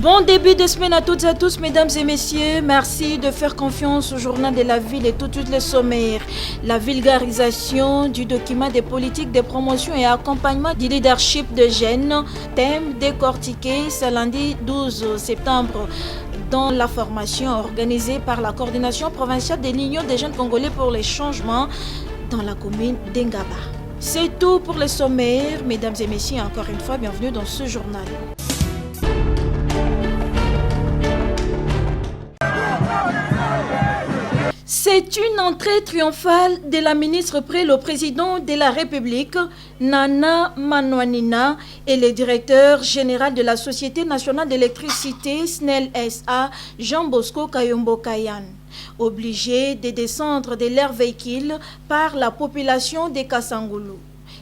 Bon début de semaine à toutes et à tous, mesdames et messieurs. Merci de faire confiance au journal de la ville et toutes les sommaires. La vulgarisation du document des politiques de promotion et accompagnement du leadership de jeunes. Thème décortiqué ce lundi 12 septembre dans la formation organisée par la coordination provinciale de l'Union des jeunes congolais pour les changements dans la commune d'Engaba. C'est tout pour les sommaires. Mesdames et messieurs, encore une fois, bienvenue dans ce journal. C'est une entrée triomphale de la ministre près le président de la République, Nana Manouanina, et le directeur général de la Société nationale d'électricité, SNEL SA, Jean Bosco Kayombo Kayan. Obligés de descendre de leur véhicule par la population de Kassangoulou.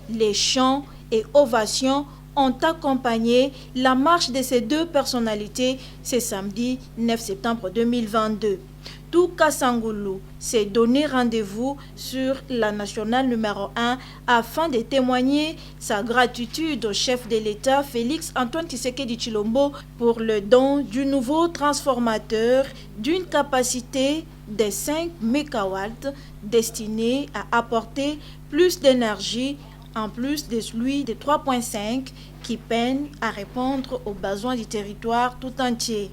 Les chants et ovations ont accompagné la marche de ces deux personnalités ce samedi 9 septembre 2022. Tout Kassangoulou s'est donné rendez-vous sur la nationale numéro 1 afin de témoigner sa gratitude au chef de l'État Félix Antoine Tshisekedi Tshilombo pour le don du nouveau transformateur d'une capacité de 5 MW destiné à apporter plus d'énergie en plus de celui de 3.5 qui peine à répondre aux besoins du territoire tout entier.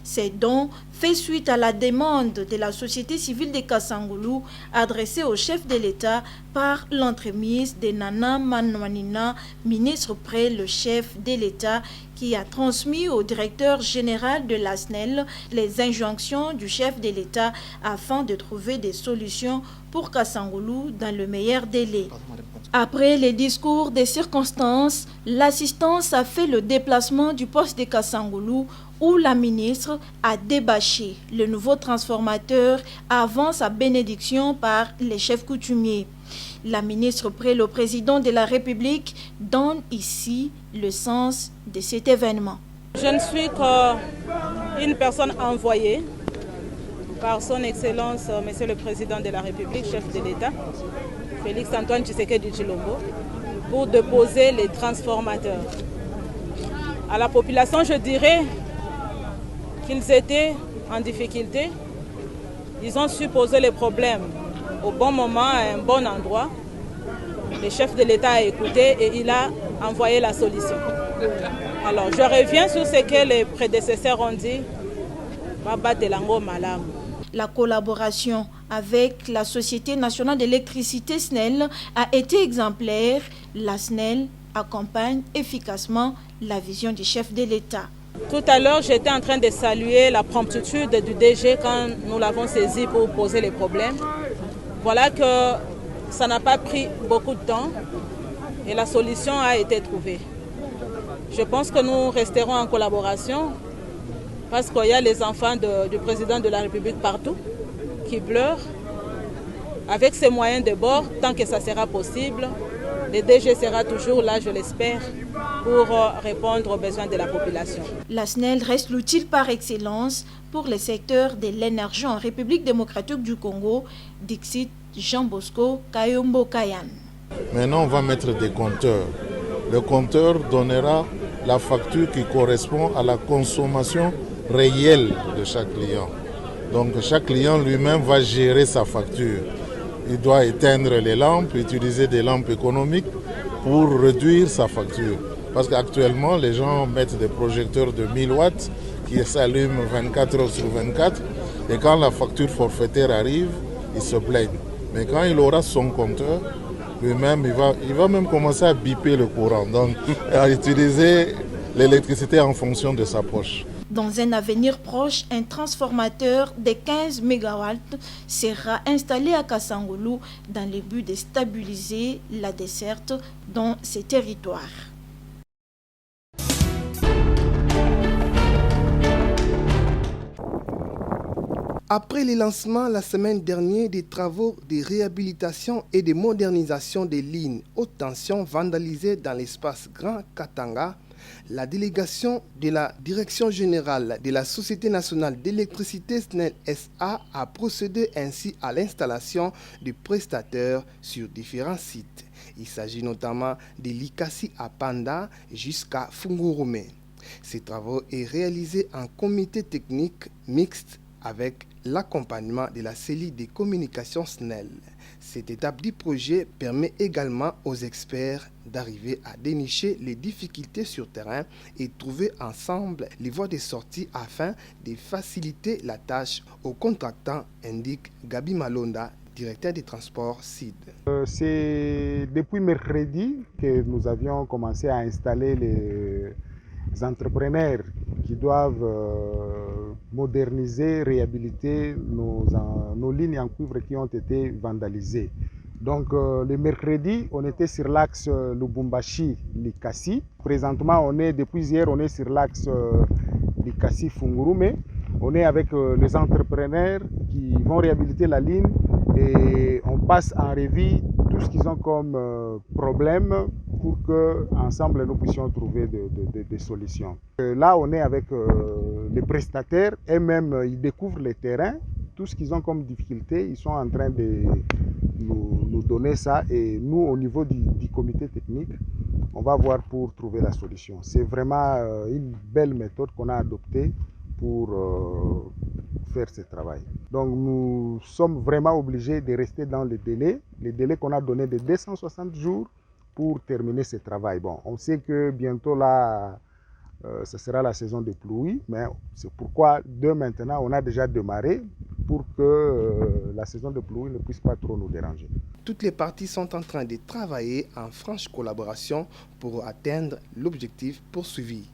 Ces dons fait suite à la demande de la société civile de Kassangoulou adressée au chef de l'État par l'entremise de Nana Manouanina, ministre près le chef de l'État, qui a transmis au directeur général de la SNEL les injonctions du chef de l'État afin de trouver des solutions pour Kassangoulou dans le meilleur délai. Après les discours des circonstances, l'assistance a fait le déplacement du poste de Kassangoulou où la ministre a débâché le nouveau transformateur avant sa bénédiction par les chefs coutumiers. La ministre près le président de la République donne ici le sens de cet événement. Je ne suis qu'une personne envoyée par son Excellence, Monsieur le Président de la République, chef de l'État, Félix Antoine Tshisekedi Tshilombo, pour déposer les transformateurs. À la population, je dirais qu'ils étaient en difficulté. Ils ont su poser les problèmes au bon moment, à un bon endroit. Le chef de l'État a écouté et il a envoyé la solution. Alors, je reviens sur ce que les prédécesseurs ont dit. La collaboration avec la Société nationale d'électricité SNEL a été exemplaire. La SNEL accompagne efficacement la vision du chef de l'État. Tout à l'heure, j'étais en train de saluer la promptitude du DG quand nous l'avons saisi pour poser les problèmes. Voilà que ça n'a pas pris beaucoup de temps et la solution a été trouvée. Je pense que nous resterons en collaboration parce qu'il y a les enfants du président de la République partout qui pleurent. Avec ces moyens de bord, tant que ça sera possible, le DG sera toujours là, je l'espère, pour répondre aux besoins de la population. La SNEL reste l'outil par excellence pour le secteur de l'énergie en République démocratique du Congo, Dixit Jean Bosco Kayombo Kayan. Maintenant, on va mettre des compteurs. Le compteur donnera la facture qui correspond à la consommation réelle de chaque client. Donc, chaque client lui-même va gérer sa facture. Il doit éteindre les lampes, utiliser des lampes économiques pour réduire sa facture. Parce qu'actuellement, les gens mettent des projecteurs de 1000 watts qui s'allument 24 heures sur 24. Et quand la facture forfaitaire arrive, ils se plaignent. Mais quand il aura son compteur, lui-même, il va même commencer à biper le courant. Donc, à utiliser l'électricité en fonction de sa poche. Dans un avenir proche, un transformateur de 15 MW sera installé à Kassangoulou dans le but de stabiliser la desserte dans ces territoires. Après le lancement la semaine dernière des travaux de réhabilitation et de modernisation des lignes haute tension vandalisées dans l'espace Grand Katanga, la délégation de la Direction générale de la Société nationale d'électricité SNEL SA a procédé ainsi à l'installation de prestataires sur différents sites. Il s'agit notamment de Likasi à Panda jusqu'à Fungurume. Ces travaux sont réalisés en comité technique mixte avec l'accompagnement de la cellule des communications SNEL. Cette étape du projet permet également aux experts d'arriver à dénicher les difficultés sur terrain et trouver ensemble les voies de sortie afin de faciliter la tâche aux contractants, indique Gabi Malonda, directeur des transports CID. C'est depuis mercredi que nous avions commencé à installer les entrepreneurs qui doivent moderniser, réhabiliter nos lignes en cuivre qui ont été vandalisées. Donc le mercredi, on était sur l'axe Lubumbashi-Likasi. Présentement, depuis hier, on est sur l'axe Likasi-Fungurume. On est avec les entrepreneurs qui vont réhabiliter la ligne et on passe en revue tout ce qu'ils ont comme problème pour qu'ensemble nous puissions trouver des solutions. Là, on est avec les prestataires et même ils découvrent les terrains. Tout ce qu'ils ont comme difficulté, ils sont en train de nous donner ça et nous, au niveau du comité technique, on va voir pour trouver la solution. C'est vraiment une belle méthode qu'on a adoptée pour faire ce travail. Donc nous sommes vraiment obligés de rester dans les délais qu'on a donnés de 260 jours pour terminer ce travail. Bon, on sait que bientôt là, ce sera la saison des pluies, mais c'est pourquoi dès maintenant, on a déjà démarré pour que la saison de pluie ne puisse pas trop nous déranger. Toutes les parties sont en train de travailler en franche collaboration pour atteindre l'objectif poursuivi.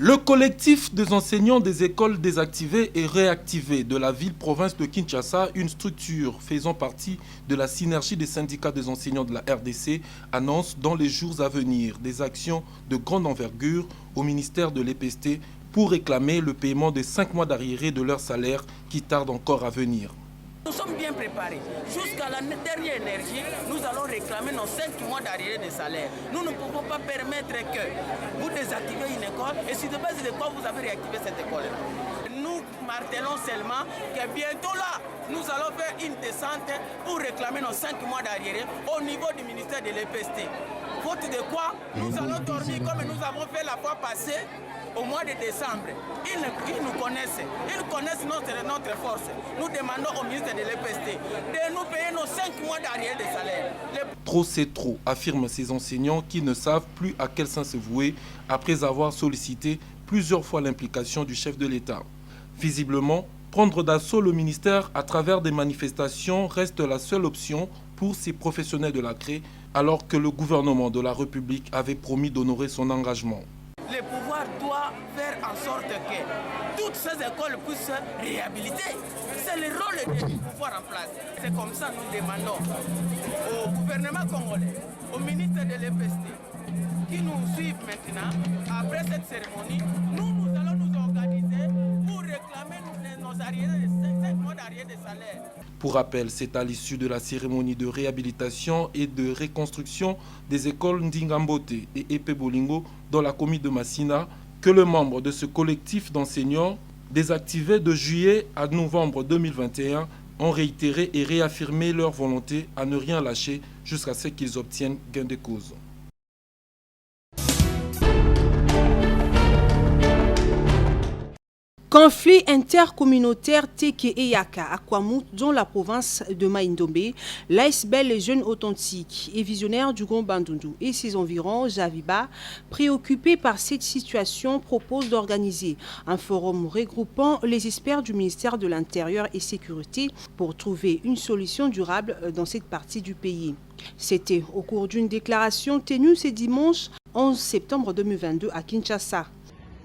Le collectif des enseignants des écoles désactivées et réactivées de la ville-province de Kinshasa, une structure faisant partie de la synergie des syndicats des enseignants de la RDC, annonce dans les jours à venir des actions de grande envergure au ministère de l'EPST pour réclamer le paiement des 5 mois d'arriérés de leur salaire qui tarde encore à venir. Nous sommes bien préparés. Jusqu'à la dernière énergie, nous allons réclamer nos 5 mois d'arriérés de salaire. Nous ne pouvons pas permettre que vous désactivez une école et sur de base de quoi vous avez réactivé cette école. Nous martelons seulement que bientôt là, nous allons faire une descente pour réclamer nos 5 mois d'arriérés au niveau du ministère de l'EPST. Faute de quoi, nous allons dormir comme nous avons fait la fois passée au mois de décembre. Ils nous connaissent. Ils connaissent notre force. Nous demandons au ministre de l'EPST de nous payer nos 5 mois d'arrière de salaire. Trop c'est trop, affirment ces enseignants qui ne savent plus à quel sens se vouer après avoir sollicité plusieurs fois l'implication du chef de l'État. Visiblement, prendre d'assaut le ministère à travers des manifestations reste la seule option pour ces professionnels de la CRE, alors que le gouvernement de la République avait promis d'honorer son engagement. Le pouvoir doit faire en sorte que toutes ces écoles puissent réhabiliter. C'est le rôle du pouvoir en place. C'est comme ça que nous demandons au gouvernement congolais, au ministre de l'EPST, qui nous suivent maintenant. Après cette cérémonie, nous allons nous organiser pour réclamer nos arriérés, 5 mois d'arriérés de salaire. Pour rappel, c'est à l'issue de la cérémonie de réhabilitation et de reconstruction des écoles Ndingambote et Epé Bolingo dans la commune de Massina que le membre de ce collectif d'enseignants désactivés de juillet à novembre 2021 ont réitéré et réaffirmé leur volonté à ne rien lâcher jusqu'à ce qu'ils obtiennent gain de cause. Conflit intercommunautaire Teke et Yaka à Kwamut, dans la province de Maïndombe, l'ASBEL, les jeunes authentiques et visionnaires du Grand Bandundu et ses environs, Javiba, préoccupés par cette situation, propose d'organiser un forum regroupant les experts du ministère de l'Intérieur et Sécurité pour trouver une solution durable dans cette partie du pays. C'était au cours d'une déclaration tenue ce dimanche 11 septembre 2022 à Kinshasa.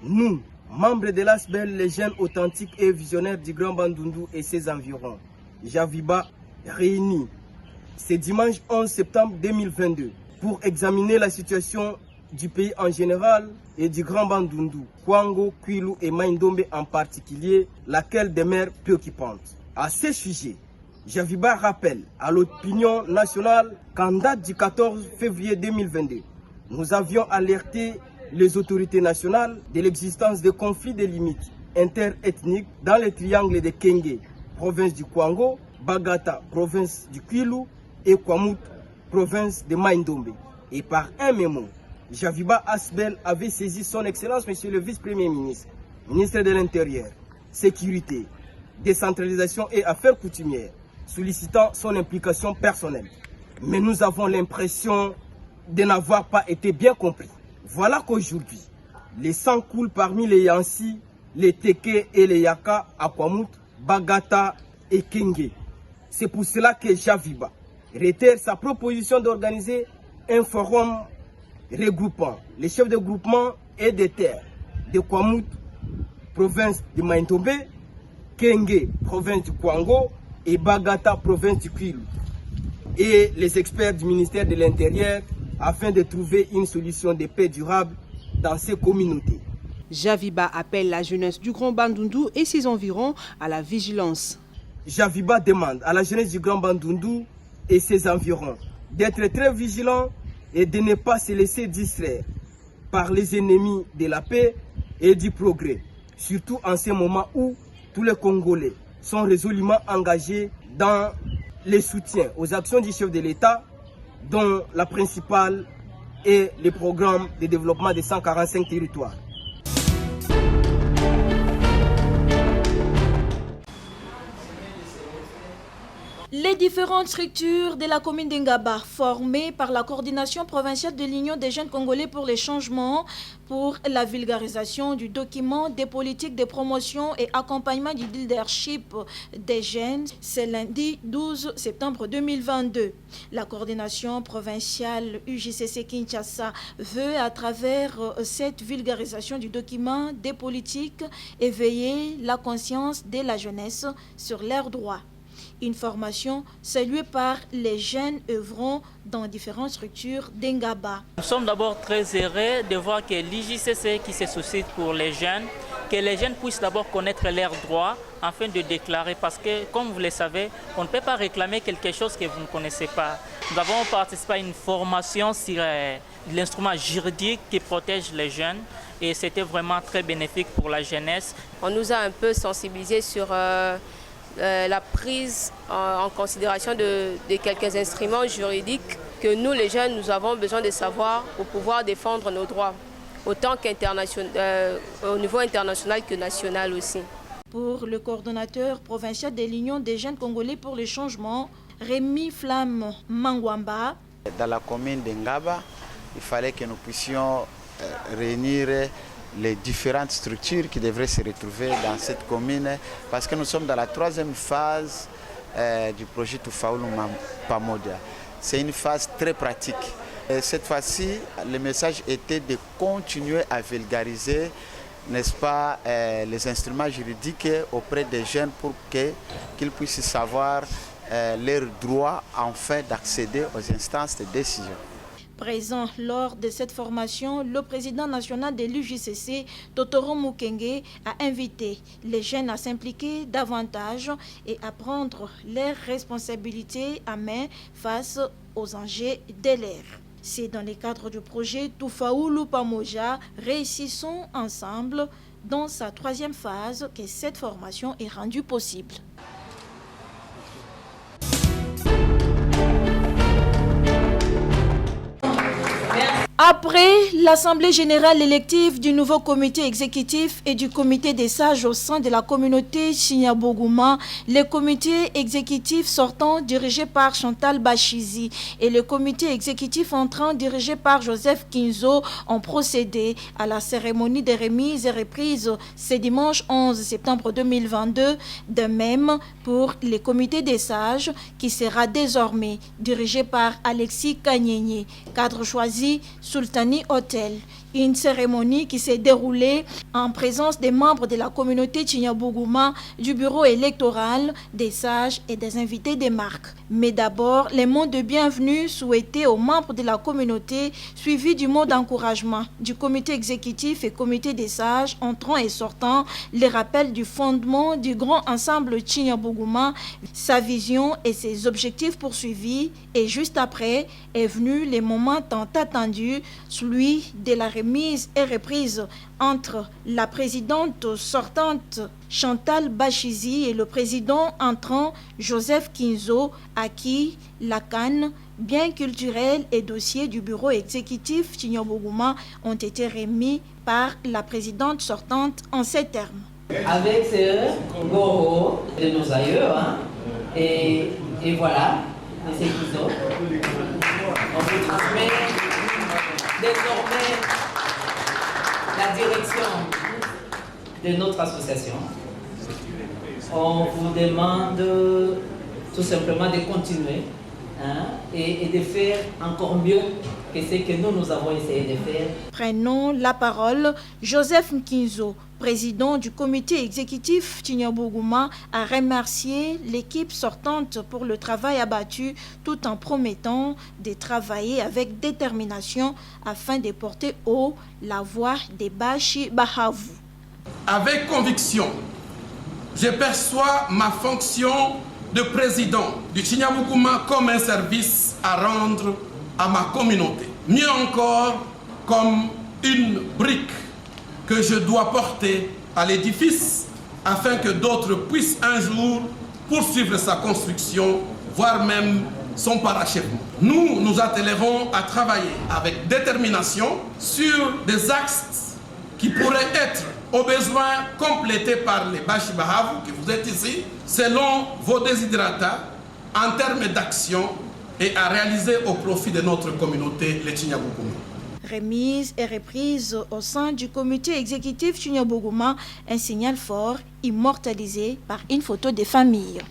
Nous, membres de l'ASBEL, les jeunes authentiques et visionnaires du Grand Bandundu et ses environs, Javiba, réunis ce dimanche 11 septembre 2022 pour examiner la situation du pays en général et du Grand Bandundu, Kwango, Kwilu et Maïndombe en particulier, laquelle demeure préoccupante. À ce sujet, Javiba rappelle à l'opinion nationale qu'en date du 14 février 2022, nous avions alerté les autorités nationales de l'existence de conflits de limites interethniques dans le triangle de Kenge, province du Kwango, Bagata, province du Kwilu, et Kwamut, province de Maïndombe. Et par un mémo, Javiba Asbel avait saisi son Excellence, Monsieur le Vice-Premier ministre, ministre de l'Intérieur, Sécurité, Décentralisation et Affaires coutumières, sollicitant son implication personnelle. Mais nous avons l'impression de n'avoir pas été bien compris. Voilà qu'aujourd'hui, les sang coulent parmi les Yansi, les Teke et les Yaka à Kwamut, Bagata et Kenge. C'est pour cela que Javiba réitère sa proposition d'organiser un forum regroupant les chefs de groupement et de terres de Kwamut, province de Maïndombe, Kenge, province du Kwango, et Bagata, province du Kwilu, et les experts du ministère de l'Intérieur afin de trouver une solution de paix durable dans ces communautés. Javiba appelle la jeunesse du Grand Bandundu et ses environs à la vigilance. Javiba demande à la jeunesse du Grand Bandundu et ses environs d'être très vigilants et de ne pas se laisser distraire par les ennemis de la paix et du progrès, surtout en ce moment où tous les Congolais sont résolument engagés dans les soutiens aux actions du chef de l'État, dont la principale est le programme de développement de 145 territoires. Les différentes structures de la commune d'Ingaba, formées par la coordination provinciale de l'Union des jeunes congolais pour les changements, pour la vulgarisation du document des politiques de promotion et accompagnement du leadership des jeunes, c'est lundi 12 septembre 2022. La coordination provinciale UJCC Kinshasa veut, à travers cette vulgarisation du document des politiques, éveiller la conscience de la jeunesse sur leurs droits. Une formation saluée par les jeunes œuvrant dans différentes structures d'Ingaba. Nous sommes d'abord très heureux de voir que l'IJCC qui se soucie pour les jeunes, que les jeunes puissent d'abord connaître leurs droits afin de déclarer, parce que, comme vous le savez, on ne peut pas réclamer quelque chose que vous ne connaissez pas. Nous avons participé à une formation sur l'instrument juridique qui protège les jeunes et c'était vraiment très bénéfique pour la jeunesse. On nous a un peu sensibilisés sur la prise en considération de quelques instruments juridiques que nous, les jeunes, nous avons besoin de savoir pour pouvoir défendre nos droits, autant au niveau international que national aussi. Pour le coordonnateur provincial de l'Union des jeunes congolais pour le changement, Rémi Flamme Mangwamba. Dans la commune d'Ingaba, il fallait que nous puissions réunir les différentes structures qui devraient se retrouver dans cette commune parce que nous sommes dans la troisième phase du projet Tufaulu Pamodia. C'est une phase très pratique. Et cette fois-ci, le message était de continuer à vulgariser, n'est-ce pas, les instruments juridiques auprès des jeunes pour qu'ils puissent savoir leurs droits afin d'accéder aux instances de décision. Présent lors de cette formation, le président national de l'UJCC, Totoro Mukenge, a invité les jeunes à s'impliquer davantage et à prendre leurs responsabilités à main face aux enjeux de l'ère. C'est dans le cadre du projet Tufaulu Pamoja, réussissons ensemble dans sa troisième phase que cette formation est rendue possible. Après l'Assemblée générale élective du nouveau comité exécutif et du comité des sages au sein de la communauté Chinyaboguma, le comité exécutif sortant dirigé par Chantal Bachizi et le comité exécutif entrant dirigé par Joseph Kinzo ont procédé à la cérémonie de remise et reprise ce dimanche 11 septembre 2022. De même pour le comité des sages qui sera désormais dirigé par Alexis Kanyenye, cadre choisi Sultani Hotel. Une cérémonie qui s'est déroulée en présence des membres de la communauté Chinyaboguma, du bureau électoral, des sages et des invités des marques. Mais d'abord, les mots de bienvenue souhaités aux membres de la communauté, suivis du mot d'encouragement du comité exécutif et comité des sages, entrant et sortant, les rappels du fondement du grand ensemble Chinyaboguma, sa vision et ses objectifs poursuivis. Et juste après est venu le moment tant attendu celui de la remise et reprise entre la présidente sortante Chantal Bachizi et le président entrant Joseph Kinzo, à qui la canne, biens culturels et dossiers du bureau exécutif Tignobougouma ont été remis par la présidente sortante en ces termes. Avec ce goro de nos aïeux, hein, et voilà, de ces Kinzo, on vous transmet désormais la direction de notre association. On vous demande tout simplement de continuer, hein, et de faire encore mieux que ce que nous avons essayé de faire. Prenons la parole. Joseph Nkinzo, président du comité exécutif Tignobougouma, a remercié l'équipe sortante pour le travail abattu tout en promettant de travailler avec détermination afin de porter haut la voix des Bashi Bahavu. Avec conviction, je perçois ma fonction de président du Tignobougouma comme un service à rendre à ma communauté. Mieux encore, comme une brique que je dois porter à l'édifice afin que d'autres puissent un jour poursuivre sa construction, voire même son parachèvement. Nous nous attellerons à travailler avec détermination sur des axes qui pourraient être au besoin complétés par les Bashi Bahavu que vous êtes ici, selon vos desiderata en termes d'action et à réaliser au profit de notre communauté, les Tignobougouma. Remise et reprise au sein du comité exécutif Tignobougouma, un signal fort immortalisé par une photo des familles.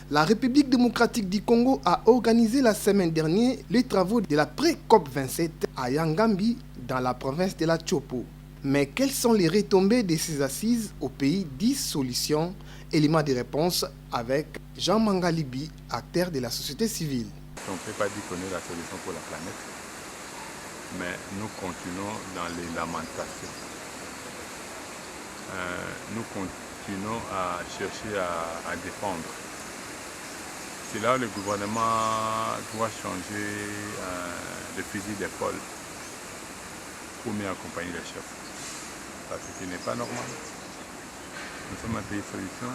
La République démocratique du Congo a organisé la semaine dernière les travaux de la pré-COP 27 à Yangambi, dans la province de la Chopo. Mais quelles sont les retombées de ces assises au pays? 10 solutions, éléments de réponse avec Jean Mangalibi, acteur de la société civile. On ne peut pas dire qu'on est la solution pour la planète, mais nous continuons dans les lamentations. Nous continuons à chercher à défendre. C'est là où le gouvernement doit changer le fusil d'épaule pour mieux accompagner les chefs. Parce que ce n'est pas normal. Nous sommes un pays solution,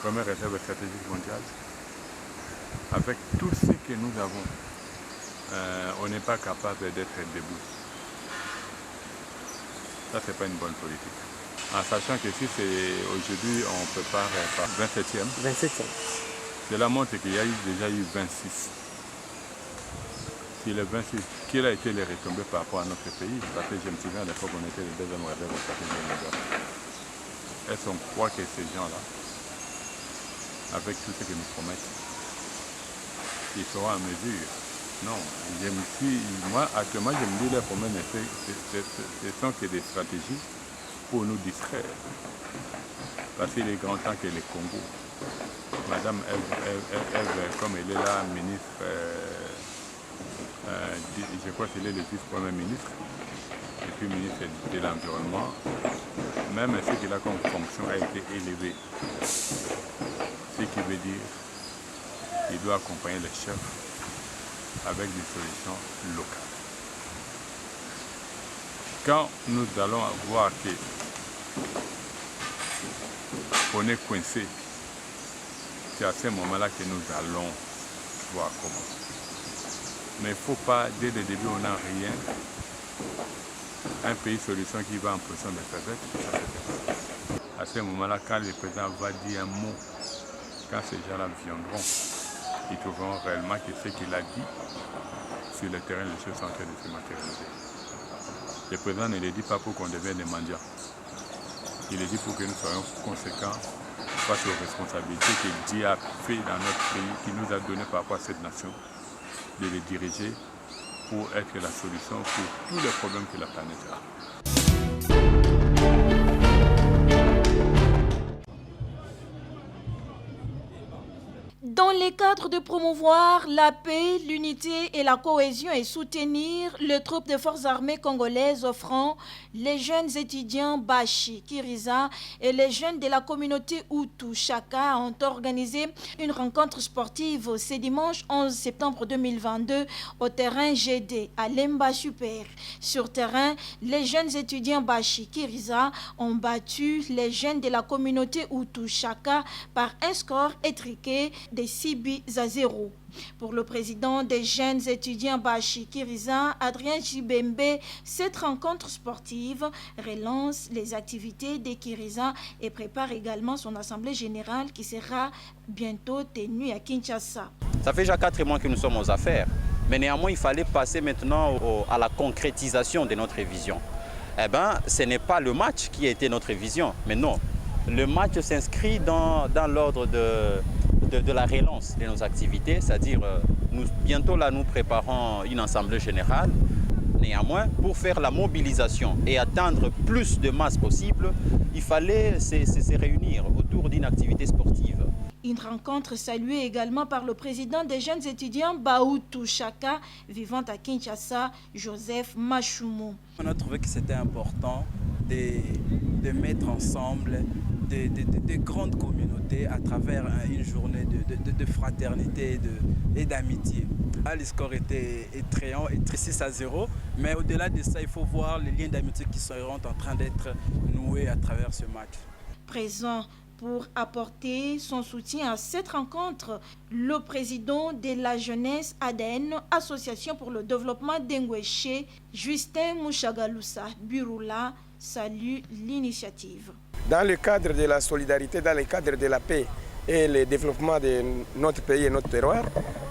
première réserve stratégique mondiale. Avec tout ce que nous avons, on n'est pas capable d'être debout. Ça, ce n'est pas une bonne politique. En sachant que si c'est aujourd'hui, on prépare 27e. 27e. Cela montre qu'il y a déjà eu 26. Si le 26, quelles a été les retombées par rapport à notre pays? Parce que je me souviens à l'époque où on était les deuxième réserve stratégique mondiale. Est-ce qu'on croit que ces gens-là, avec tout ce qu'ils nous promettent, ils seront en mesure? Non. Moi, actuellement, je me dis les problèmes, ce sont que des stratégies pour nous distraire. Parce qu'il est grand temps que le Congo, Madame Ève, comme elle est là, ministre, je crois qu'elle est le vice-premier ministre, et puis ministre de l'Environnement, même ce qu'il a comme fonction a été élevé. Ce qui veut dire qu'il doit accompagner les chefs avec des solutions locales. Quand nous allons voir qu'on est coincé, c'est à ce moment-là que nous allons voir comment. Mais il ne faut pas, dès le début, on n'a rien. Un pays solution qui va en position de faiblesse, à ce moment-là, quand le président va dire un mot, quand ces gens-là viendront, ils trouveront réellement que ce qu'il a dit sur le terrain, les choses sont en train de se matérialiser. Le président ne le dit pas pour qu'on devienne des mendiants. Il le dit pour que nous soyons conséquents face aux responsabilités que Dieu a fait dans notre pays, qui nous a donné par rapport à cette nation, de les diriger pour être la solution pour tous les problèmes que la planète a. Dans le cadre de promouvoir la paix, l'unité et la cohésion et soutenir le troupe de forces armées congolaises offrant les jeunes étudiants Bashi, Kiriza et les jeunes de la communauté Hutu Chaka ont organisé une rencontre sportive ce dimanche 11 septembre 2022 au terrain GD à Lemba Super. Sur terrain, les jeunes étudiants Bashi, Kiriza ont battu les jeunes de la communauté Hutu Chaka par un score étriqué de 6 buts à 0. Pour le président des jeunes étudiants Bashi Kiriza, Adrien Jibembe, cette rencontre sportive relance les activités de Kiriza et prépare également son assemblée générale qui sera bientôt tenue à Kinshasa. Ça fait déjà 4 mois que nous sommes aux affaires, mais néanmoins il fallait passer maintenant à la concrétisation de notre vision. Eh bien, ce n'est pas le match qui a été notre vision, mais non. Le match s'inscrit dans l'ordre de la relance de nos activités, c'est-à-dire bientôt là nous préparons une assemblée générale. Néanmoins, pour faire la mobilisation et atteindre plus de masse possible, il fallait se réunir autour d'une activité sportive. Une rencontre saluée également par le président des jeunes étudiants Bahutu Chaka, vivant à Kinshasa, Joseph Machumu. On a trouvé que c'était important de mettre ensemble de grandes communautés à travers une journée de fraternité et d'amitié. Le score était effrayant, 6 à 0, mais au-delà de ça, il faut voir les liens d'amitié qui seront en train d'être noués à travers ce match. Présent pour apporter son soutien à cette rencontre, le président de la jeunesse ADN, Association pour le développement d'Engweshe, Justin Mouchagaloussa Burula, salue l'initiative. Dans le cadre de la solidarité, dans le cadre de la paix et le développement de notre pays et notre terroir,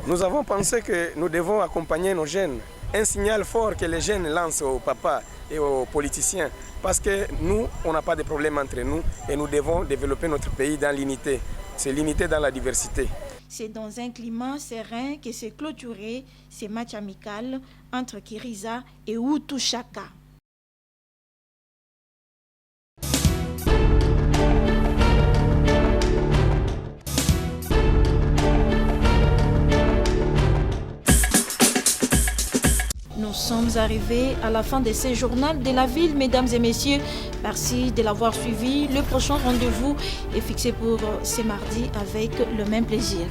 nous avons pensé que nous devons accompagner nos jeunes. Un signal fort que les jeunes lancent aux papas et aux politiciens, parce que nous, on n'a pas de problème entre nous et nous devons développer notre pays dans l'unité. C'est l'unité dans la diversité. C'est dans un climat serein que s'est clôturé ces matchs amicaux entre Kiriza et Hutu Chaka. Nous sommes arrivés à la fin de ce journal de la ville, mesdames et messieurs. Merci de l'avoir suivi. Le prochain rendez-vous est fixé pour ce mardi avec le même plaisir.